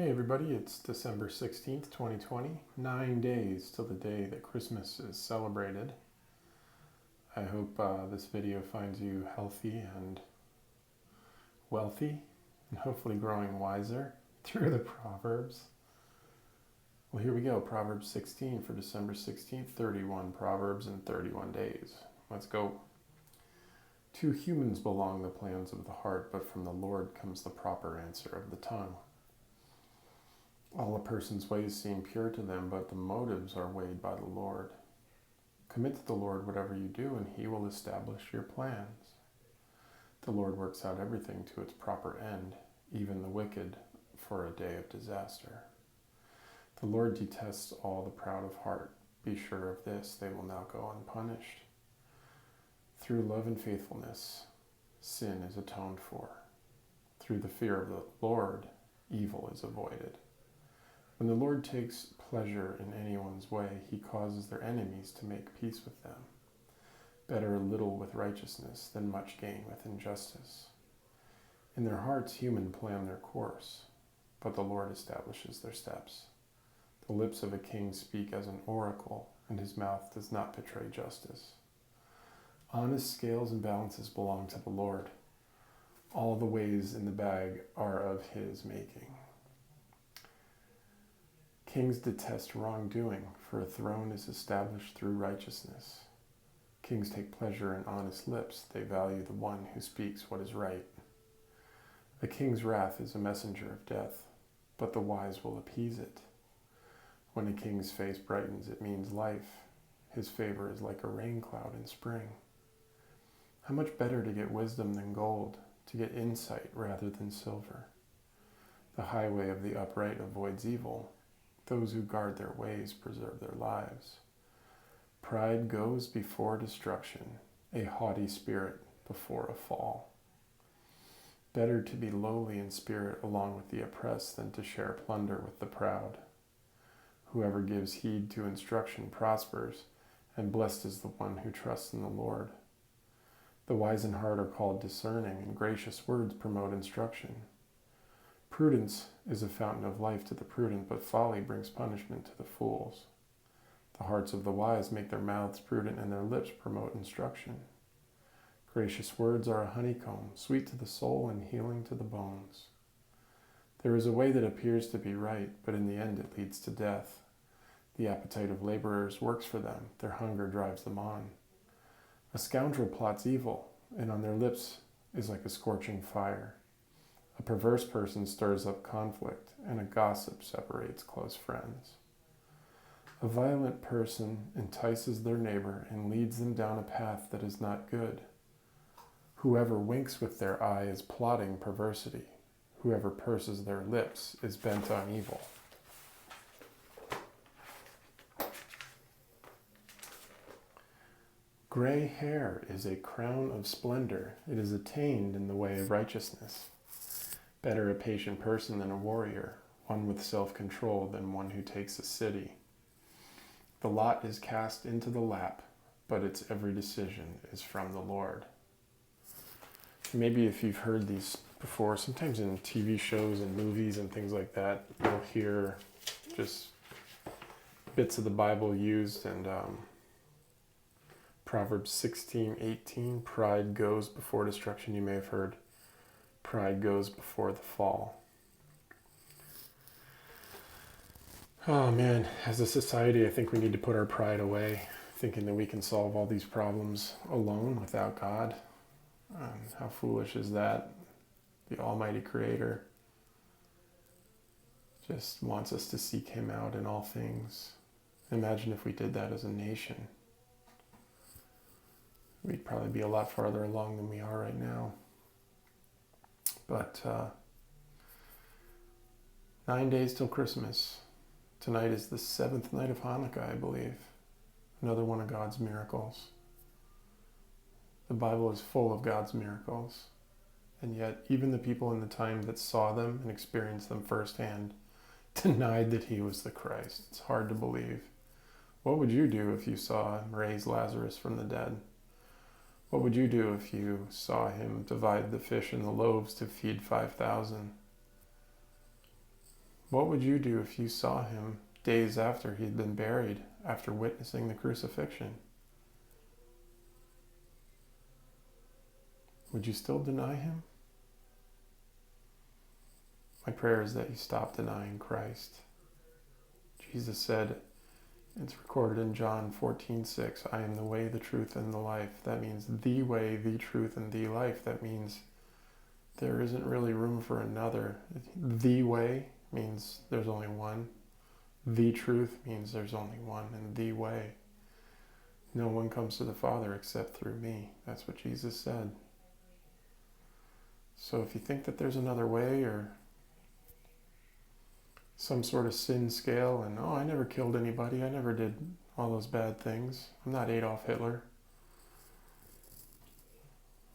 Hey everybody, it's December 16th, 2020. 9 days till the day that Christmas is celebrated. I hope this video finds you healthy and wealthy and hopefully growing wiser through the Proverbs. Well, here we go. Proverbs 16 for December 16th, 31 Proverbs in 31 days. Let's go. To humans belong the plans of the heart, but from the Lord comes the proper answer of the tongue. All a person's ways seem pure to them, but the motives are weighed by the Lord. Commit to the Lord whatever you do, and he will establish your plans. The Lord works out everything to its proper end, even the wicked for a day of disaster. The Lord detests all the proud of heart. Be sure of this, they will not go unpunished. Through love and faithfulness, sin is atoned for. Through the fear of the Lord, evil is avoided. When the Lord takes pleasure in anyone's way, he causes their enemies to make peace with them. Better a little with righteousness than much gain with injustice. In their hearts human plan their course, but the Lord establishes their steps. The lips of a king speak as an oracle, and his mouth does not betray justice. Honest scales and balances belong to the Lord. All the ways in the bag are of his making. Kings detest wrongdoing, for a throne is established through righteousness. Kings take pleasure in honest lips. They value the one who speaks what is right. A king's wrath is a messenger of death, but the wise will appease it. When a king's face brightens, it means life. His favor is like a rain cloud in spring. How much better to get wisdom than gold, to get insight rather than silver. The highway of the upright avoids evil. Those who guard their ways preserve their lives. Pride goes before destruction, a haughty spirit before a fall. Better to be lowly in spirit along with the oppressed than to share plunder with the proud. Whoever gives heed to instruction prospers, and blessed is the one who trusts in the Lord. The wise in heart are called discerning, and gracious words promote instruction. Prudence is a fountain of life to the prudent, but folly brings punishment to the fools. The hearts of the wise make their mouths prudent, and their lips promote instruction. Gracious words are a honeycomb, sweet to the soul and healing to the bones. There is a way that appears to be right, but in the end it leads to death. The appetite of laborers works for them, their hunger drives them on. A scoundrel plots evil, and on their lips is like a scorching fire. A perverse person stirs up conflict, and a gossip separates close friends. A violent person entices their neighbor and leads them down a path that is not good. Whoever winks with their eye is plotting perversity. Whoever purses their lips is bent on evil. Gray hair is a crown of splendor. It is attained in the way of righteousness. Better a patient person than a warrior, one with self-control than one who takes a city. The lot is cast into the lap, but its every decision is from the Lord. Maybe if you've heard these before, sometimes in TV shows and movies and things like that, you'll hear just bits of the Bible used, and Proverbs 16:18, pride goes before destruction. You may have heard, pride goes before the fall. Oh man, as a society, I think we need to put our pride away, thinking that we can solve all these problems alone without God. How foolish is that? The Almighty Creator just wants us to seek Him out in all things. Imagine if we did that as a nation. We'd probably be a lot farther along than we are right now. But 9 days till Christmas. Tonight is the 7th night of Hanukkah, I believe. Another one of God's miracles. The Bible is full of God's miracles. And yet, even the people in the time that saw them and experienced them firsthand denied that He was the Christ. It's hard to believe. What would you do if you saw Him raise Lazarus from the dead? What would you do if you saw Him divide the fish and the loaves to feed 5,000? What would you do if you saw him days after he'd been buried, after witnessing the crucifixion? Would you still deny him? My prayer is that you stop denying Christ. Jesus said, it's recorded in John 14:6, I am the way, the truth, and the life. That means the way, the truth, and the life. That means there isn't really room for another. The way means there's only one. The truth means there's only one. And the way, no one comes to the Father except through me. That's what Jesus said. So if you think that there's another way, or some sort of sin scale, and I never killed anybody, I never did all those bad things, I'm not Adolf Hitler.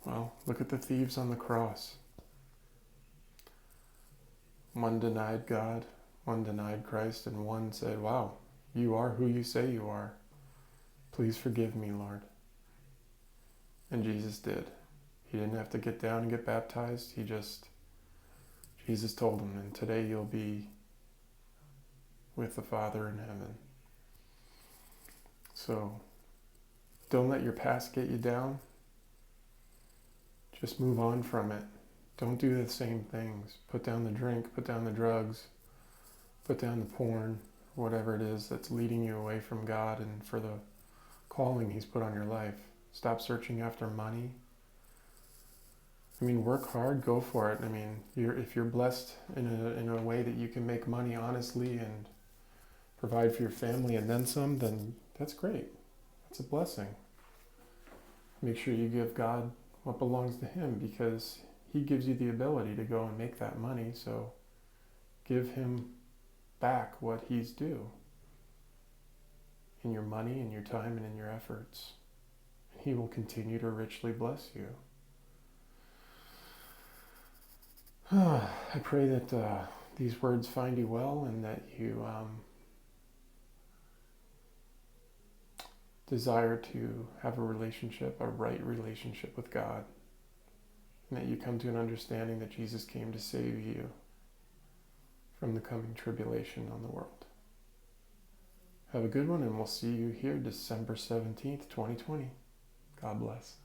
Well, look at the thieves on the cross. One denied God, one denied Christ, and one said, wow, you are who you say you are. Please forgive me, Lord. And Jesus did. He didn't have to get down and get baptized. Jesus told him, and today you'll be with the Father in heaven. So don't let your past get you down. Just move on from it. Don't do the same things. Put down the drink, put down the drugs, put down the porn, whatever it is that's leading you away from God and for the calling he's put on your life. Stop searching after money. Work hard, go for it. If you're blessed in a way that you can make money honestly and provide for your family and then some, then that's great. That's a blessing. Make sure you give God what belongs to him, because he gives you the ability to go and make that money. So give him back what he's due in your money, in your time, and in your efforts. And he will continue to richly bless you. I pray that these words find you well, and that you desire to have a relationship, a right relationship with God, and that you come to an understanding that Jesus came to save you from the coming tribulation on the world. Have a good one, and we'll see you here December 17th, 2020. God bless.